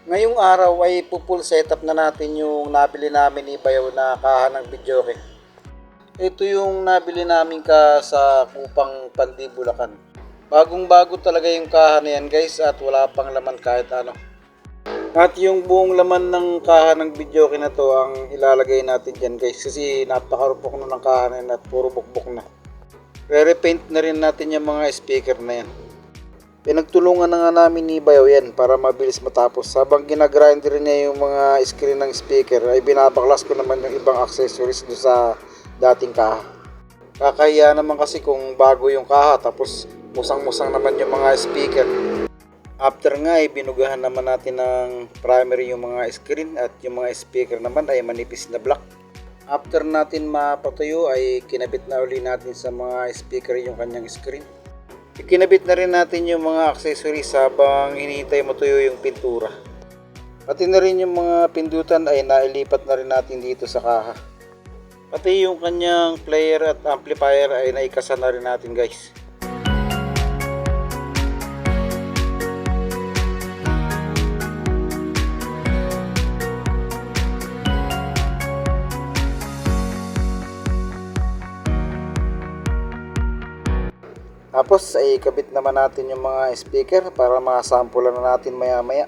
Ngayong araw ay full setup na natin yung nabili namin ni Bayaw na kaha ng videoke. Ito yung nabili namin ka sa Kupang Pandi, Bulacan. Bagong bago talaga yung kaha na yan guys at wala pang laman kahit ano. At yung buong laman ng kaha ng videoke na to ang ilalagay natin dyan guys kasi napakarupok na ng kaha na yan at puro bukbok na. Re-repaint na rin natin yung mga speaker na yan. Pinagtulungan na nga namin ni Bayaw yan para mabilis matapos. Habang ginagrinder niya yung mga screen ng speaker ay binabaklas ko naman yung ibang accessories do sa dating kaha. Kakahiya naman kasi kung bago yung kaha tapos musang-musang naman yung mga speaker. After nga ay binugahan naman natin ng primary yung mga screen at yung mga speaker naman ay manipis na black. After natin mapatuyo ay kinabit na uli natin sa mga speaker yung kanyang screen. Ikinabit na rin natin yung mga accessories habang hinihintay matuyo yung pintura. Pati na rin yung mga pindutan ay nailipat na rin natin dito sa kaha. Pati yung kanyang player at amplifier ay naikasa na rin natin guys. Tapos ay ikabit naman natin yung mga speaker para masampulan na natin maya maya.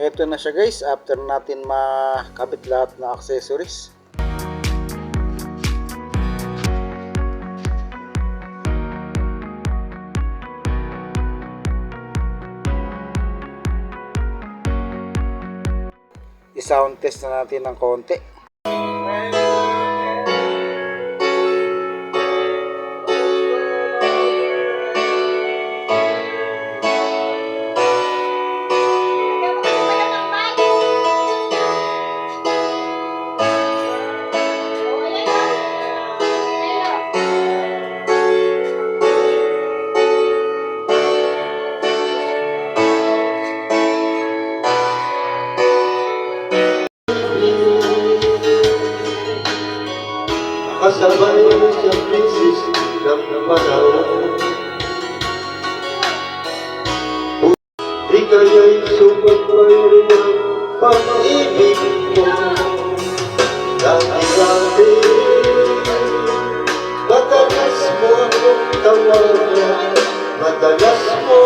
Ito na siya guys after natin makabit lahat ng accessories. I-sound test na natin ng konti. Kasabay sa krisis ng panahon, di kaya'y sumabay rin ang pag-ibig mo. Dati-dati, madalas mo akong tawagan, madalas mo